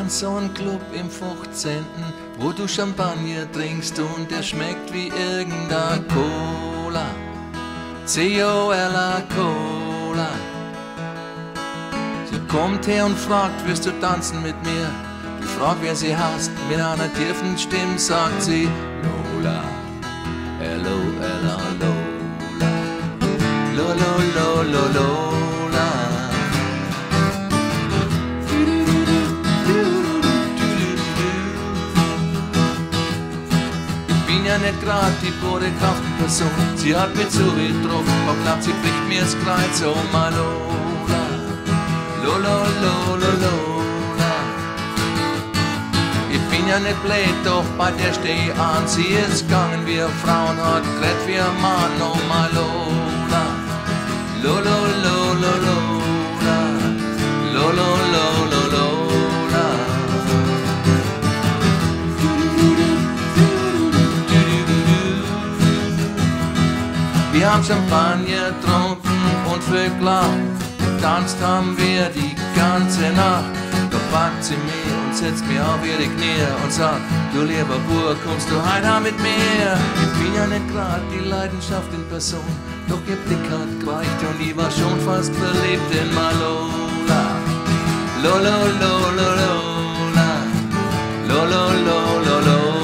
an so einen Club im 15., wo du Champagner trinkst und der schmeckt wie irgendein Cola. C-O-L-A Cola. Sie kommt her und fragt, wirst du tanzen mit mir? Ich frag, wer sie hasst, mit einer tiefen Stimme sagt sie Lola, L-O-L-A, Lola, Lo-Lo-Lo-Lo-Lola. Ich bin ja nicht grad die pure Kraftperson, sie hat mich zugetroffen, aber glaubt, sie bricht mir das Kreuz, oh my Lola, Lo-Lo-Lo-Lo-Lola. Ich bin ja nicht blöd, doch bei der steh ich an, sie ist gegangen wie eine Frau und hat geredet wie ein Mann, oh my Lola, Lo-Lo-Lo-Lo-Lola, Lo-Lo-Lo-Lo-Lola. Wir haben Champagner getrunken und viel gelacht. Getanzt haben wir die ganze Nacht. Da packt sie mich und setzt mich auf ihre Knie und sagt, du lieber Bub, kommst du heute mit mir? Ich bin ja nicht grad die Leidenschaft in Person, doch ihr Blick hat gereicht und ich war schon fast verliebt in Malola. Lo-lo-lo-lo-lola, lo-lo-lo-lo-lola.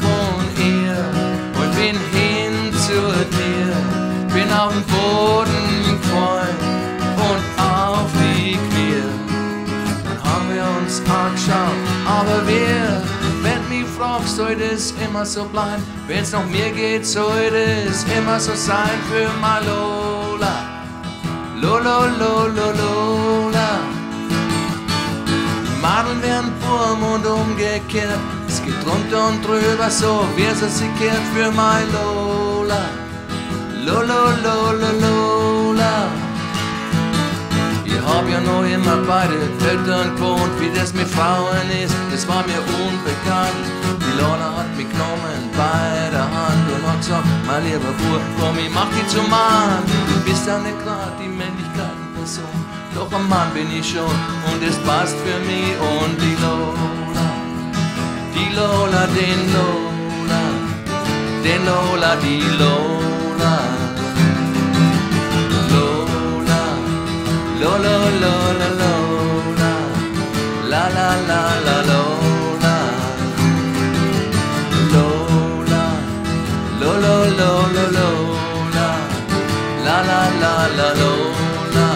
Von ihr und bin hin zu dir, bin auf den Boden gefallen und auf die Knie. Dann haben wir uns angeschaut, aber wenn mich fragst, soll das immer so bleiben? Wenn's nach mir geht, soll das immer so sein für Malola, Lo-Lo-Lo-Lo-Lola. Madeln werden Burm und umgekehrt, es geht drunter und drüber, so wie es sich kehrt für mein Lola, Lo-Lo-Lo-Lo-Lola. Ich hab ja noch immer bei den Eltern gewohnt, wie das mit Frauen ist, das war mir unbekannt. Die Lola hat mich genommen bei der Hand und hat gesagt, mein lieber Bub, komm, ich mach dich zum Mann. Du bist ja nicht grad die Männlichkeitenperson, doch ein Mann bin ich schon und es passt für mich und die Lola, den Lola, den Lola, die Lola, Lola, Lola, Lola, Lola, la la la la Lola, Lola, Lola, Lola, Lola, la la la la Lola.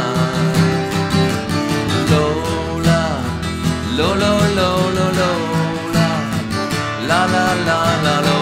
Lo lo lo lo lo la la la la lo.